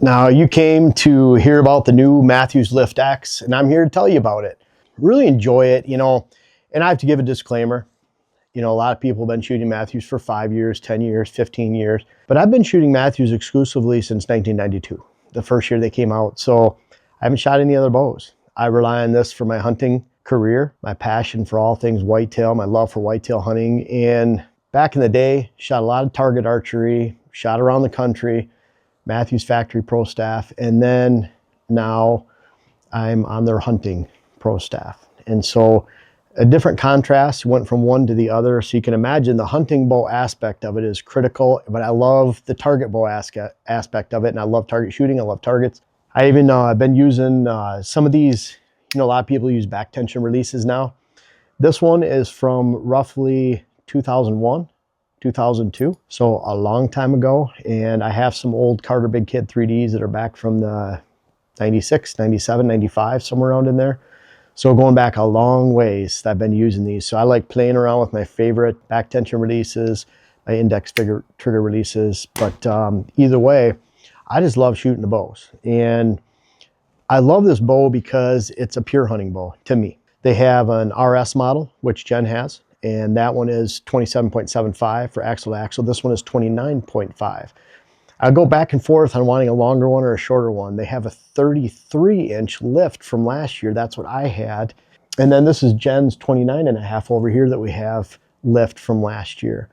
Now, you came to hear about the new Mathews Lift X, and I'm here to tell you about it. Really enjoy it, and I have to give a disclaimer. A lot of people have been shooting Mathews for 5 years, 10 years, 15 years, but I've been shooting Mathews exclusively since 1992, the first year they came out. So I haven't shot any other bows. I rely on this for my hunting career, my passion for all things whitetail, my love for whitetail hunting. And back in the day, shot a lot of target archery, shot around the country, Mathews Factory Pro staff, and then now I'm on their hunting pro staff. And so a different contrast, went from one to the other. So you can imagine the hunting bow aspect of it is critical, but I love the target bow aspect of it, and I love target shooting, I love targets. I even, I've been using some of these, a lot of people use back tension releases now. This one is from roughly 2001. 2002, so a long time ago. And I have some old Carter Big Kid 3Ds that are back from the 96, 97, 95, somewhere around in there. So going back a long ways, I've been using these. So I like playing around with my favorite back tension releases, my index trigger releases. But either way, I just love shooting the bows. And I love this bow because it's a pure hunting bow to me. They have an RS model, which Jen has, and that one is 27.75 for axle to axle. This one is 29.5. I'll go back and forth on wanting a longer one or a shorter one. They have a 33-inch lift from last year. That's what I had. And then this is Jen's 29.5 over here that we have lift from last year.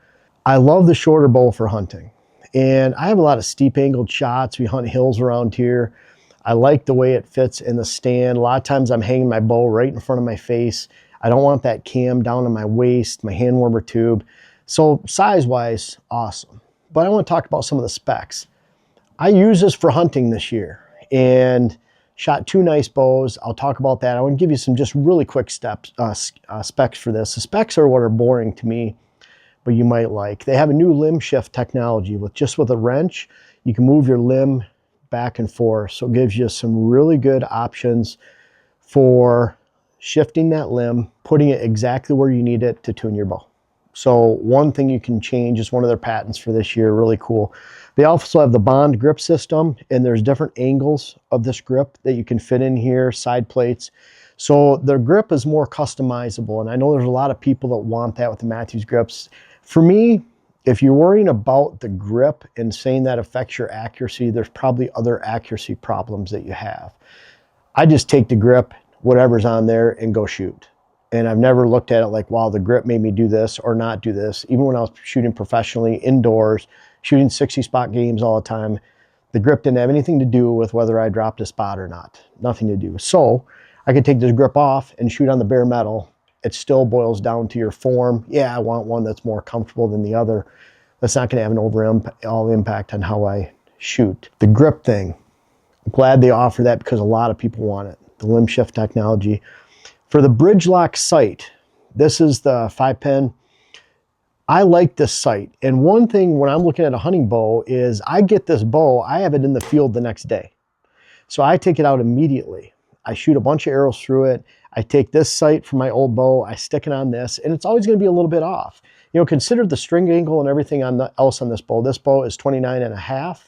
I love the shorter bow for hunting. And I have a lot of steep angled shots. We hunt hills around here. I like the way it fits in the stand. A lot of times I'm hanging my bow right in front of my face. I don't want that cam down on my waist, my hand warmer tube. So size-wise, awesome. But I want to talk about some of the specs. I use this for hunting this year and shot 2 nice bows. I'll talk about that. I want to give you some just really quick specs for this. The specs are what are boring to me, but you might like. They have a new limb shift technology with a wrench. You can move your limb back and forth. So it gives you some really good options for shifting that limb, putting it exactly where you need it to tune your bow. So one thing you can change is one of their patents for this year, really cool. They also have the Bond grip system, and there's different angles of this grip that you can fit in here, side plates. So their grip is more customizable, and I know there's a lot of people that want that with the Mathews grips. For me, if you're worrying about the grip and saying that affects your accuracy, there's probably other accuracy problems that you have. I just take the grip, whatever's on there, and go shoot. And I've never looked at it like, wow, the grip made me do this or not do this. Even when I was shooting professionally indoors, shooting 60 spot games all the time, the grip didn't have anything to do with whether I dropped a spot or not. Nothing to do. So I could take this grip off and shoot on the bare metal. It still boils down to your form. Yeah, I want one that's more comfortable than the other. That's not going to have an overall impact on how I shoot. The grip thing, I'm glad they offer that because a lot of people want it. The limb shift technology. For the bridge lock sight, this is the 5-pin. I like this sight. And one thing when I'm looking at a hunting bow is I get this bow, I have it in the field the next day. So I take it out immediately. I shoot a bunch of arrows through it. I take this sight from my old bow, I stick it on this, and it's always going to be a little bit off. Consider the string angle and everything else on this bow. This bow is 29.5.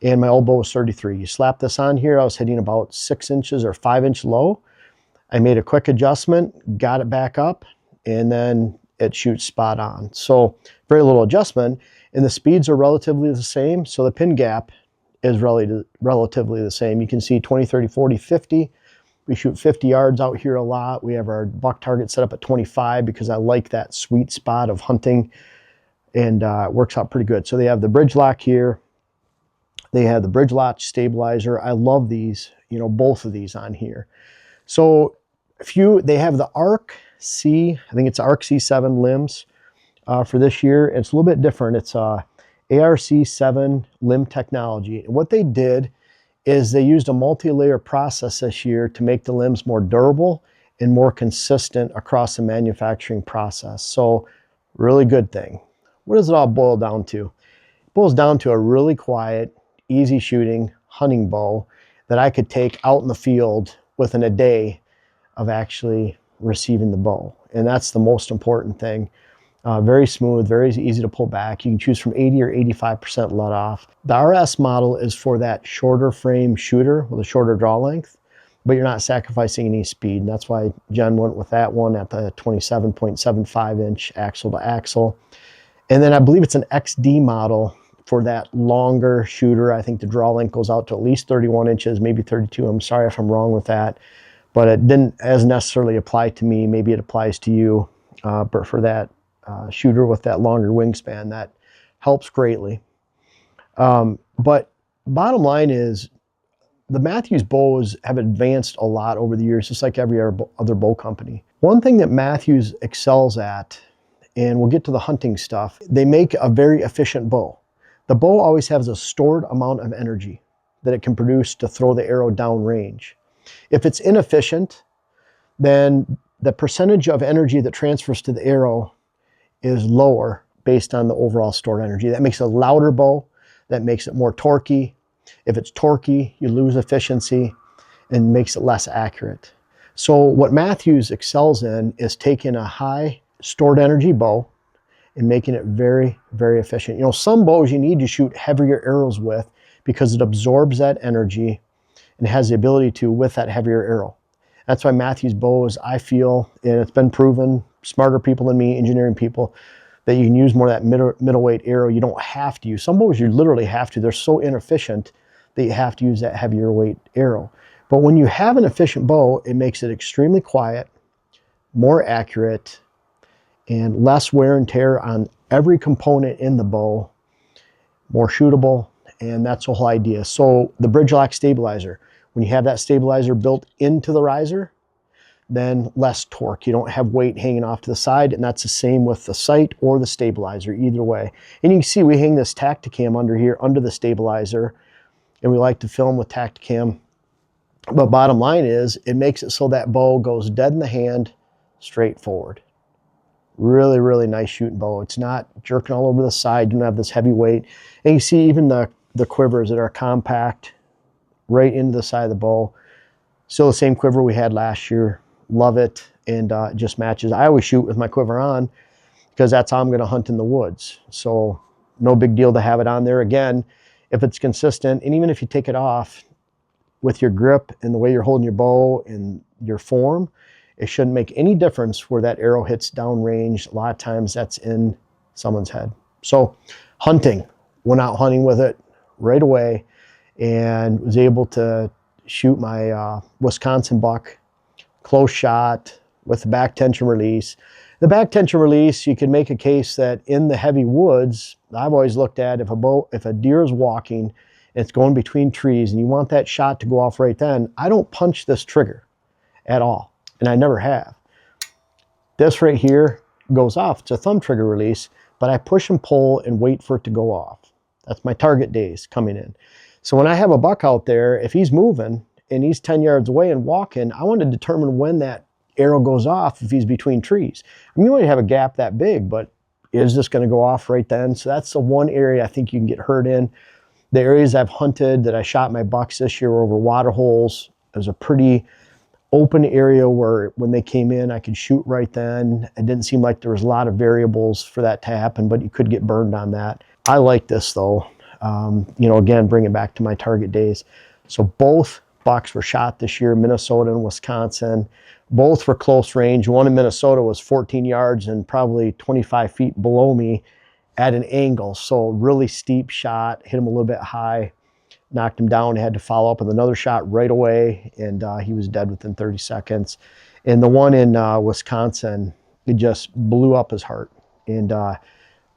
And my old bow was 33. You slap this on here, I was hitting about 6 inches or 5-inch low. I made a quick adjustment, got it back up, and then it shoots spot on. So very little adjustment, and the speeds are relatively the same. So the pin gap is relatively the same. You can see 20, 30, 40, 50. We shoot 50 yards out here a lot. We have our buck target set up at 25 because I like that sweet spot of hunting, and it works out pretty good. So they have the bridge lock here. They have the bridge latch stabilizer. I love these, both of these on here. So they have the ARC C, I think it's ARC C7 limbs for this year. It's a little bit different. It's ARC7 limb technology. And what they did is they used a multi-layer process this year to make the limbs more durable and more consistent across the manufacturing process. So really good thing. What does it all boil down to? It boils down to a really quiet, easy shooting hunting bow that I could take out in the field within a day of actually receiving the bow. And that's the most important thing. Very smooth, very easy to pull back. You can choose from 80 or 85% let off. The RS model is for that shorter frame shooter with a shorter draw length, but you're not sacrificing any speed. And that's why Jen went with that one at the 27.75 inch axle to axle. And then I believe it's an XD model for that longer shooter. I think the draw length goes out to at least 31 inches, maybe 32. I'm sorry if I'm wrong with that, but it didn't as necessarily apply to me. Maybe it applies to you, but for that shooter with that longer wingspan, that helps greatly. But bottom line is the Mathews bows have advanced a lot over the years, just like every other bow company. One thing that Mathews excels at, and we'll get to the hunting stuff, they make a very efficient bow. The bow always has a stored amount of energy that it can produce to throw the arrow downrange. If it's inefficient, then the percentage of energy that transfers to the arrow is lower based on the overall stored energy. That makes it a louder bow, that makes it more torquey. If it's torquey, you lose efficiency and makes it less accurate. So what Mathews excels in is taking a high stored energy bow and making it very, very efficient. You know, some bows you need to shoot heavier arrows with because it absorbs that energy and has the ability to with that heavier arrow. That's why Mathews bows, I feel, and it's been proven, smarter people than me, engineering people, that you can use more of that middleweight arrow. You don't have to use. Some bows you literally have to. They're so inefficient that you have to use that heavier weight arrow. But when you have an efficient bow, it makes it extremely quiet, more accurate, and less wear and tear on every component in the bow, more shootable, and that's the whole idea. So the bridge lock stabilizer, when you have that stabilizer built into the riser, then less torque. You don't have weight hanging off to the side, and that's the same with the sight or the stabilizer, either way. And you can see we hang this Tacticam under here, under the stabilizer, and we like to film with Tacticam. But bottom line is, it makes it so that bow goes dead in the hand, straight forward. Really, really nice shooting bow. It's not jerking all over the side. You don't have this heavy weight. And you see even the quivers that are compact right into the side of the bow. Still the same quiver we had last year. Love it, and it just matches. I always shoot with my quiver on because that's how I'm going to hunt in the woods. So no big deal to have it on there. Again, if it's consistent, and even if you take it off with your grip and the way you're holding your bow and your form, it shouldn't make any difference where that arrow hits downrange. A lot of times that's in someone's head. So hunting, went out hunting with it right away and was able to shoot my Wisconsin buck close shot with the back tension release. The back tension release, you can make a case that in the heavy woods, I've always looked at if a deer is walking and it's going between trees and you want that shot to go off right then, I don't punch this trigger at all, and I never have. This right here goes off. It's a thumb trigger release, but I push and pull and wait for it to go off. That's my target days coming in. So when I have a buck out there, if he's moving and he's 10 yards away and walking, I want to determine when that arrow goes off if he's between trees. I mean, you might have a gap that big, but is this going to go off right then? So that's the one area I think you can get hurt in. The areas I've hunted that I shot my bucks this year were over water holes. It was a pretty open area where when they came in, I could shoot right then. It didn't seem like there was a lot of variables for that to happen, but you could get burned on that. I like this though. You know, again, bring it back to my target days. So both bucks were shot this year, Minnesota and Wisconsin. Both were close range. One in Minnesota was 14 yards and probably 25 feet below me at an angle. So really steep shot, hit him a little bit high, knocked him down, had to follow up with another shot right away, and he was dead within 30 seconds. And the one in Wisconsin, it just blew up his heart and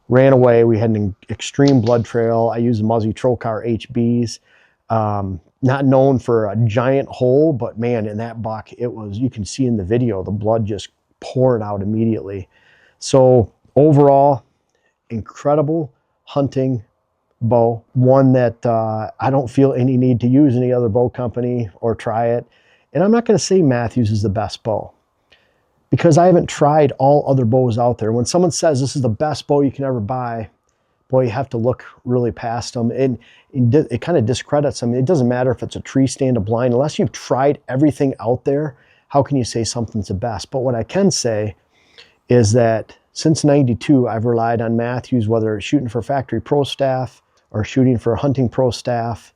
ran away. We had an extreme blood trail. I used the Muzzy Trocar HBs. Not known for a giant hole, but man, in that buck, it was, you can see in the video, the blood just poured out immediately. So overall, incredible hunting bow. One that I don't feel any need to use any other bow company or try it. And I'm not going to say Mathews is the best bow because I haven't tried all other bows out there. When someone says this is the best bow you can ever buy, boy, you have to look really past them, and it kind of discredits them. It doesn't matter if it's a tree stand, a blind, unless you've tried everything out there, how can you say something's the best? But what I can say is that Since '92, I've relied on Mathews, whether it's shooting for factory pro staff or shooting for hunting pro staff,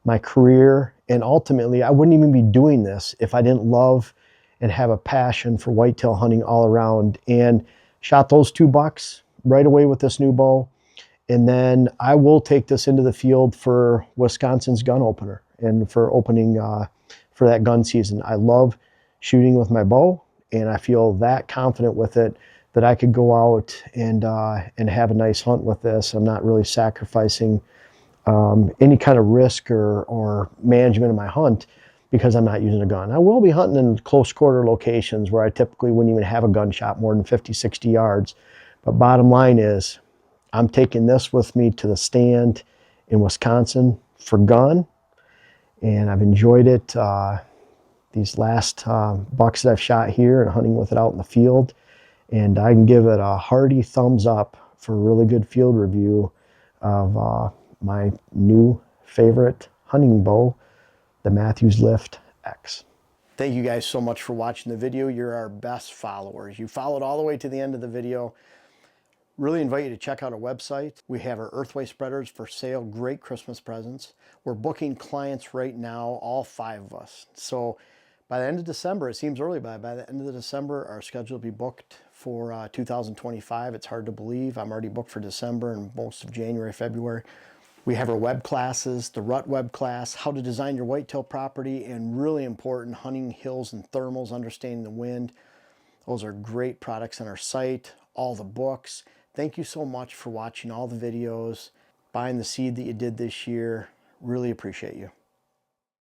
my career, and ultimately I wouldn't even be doing this if I didn't love and have a passion for whitetail hunting all around. And shot those 2 bucks right away with this new bow. And then I will take this into the field for Wisconsin's gun opener and for opening for that gun season. I love shooting with my bow, and I feel that confident with it that I could go out and have a nice hunt with this. I'm not really sacrificing any kind of risk or management of my hunt because I'm not using a gun. I will be hunting in close quarter locations where I typically wouldn't even have a gunshot more than 50, 60 yards. But bottom line is, I'm taking this with me to the stand in Wisconsin for gun, and I've enjoyed it. These last bucks that I've shot here and hunting with it out in the field, and I can give it a hearty thumbs up for a really good field review of my new favorite hunting bow, the Mathews Lift X. Thank you guys so much for watching the video. You're our best followers. You followed all the way to the end of the video. Really invite you to check out our website. We have our earthway spreaders for sale, great Christmas presents. We're booking clients right now, all 5 of us. So by the end of December, it seems early, but by the end of December, our schedule will be booked for 2025. It's hard to believe. I'm already booked for December and most of January, February. We have our web classes, the Rut web class, how to design your whitetail property, and really important, hunting hills and thermals, understanding the wind. Those are great products on our site, all the books. Thank you so much for watching all the videos, buying the seed that you did this year. Really appreciate you.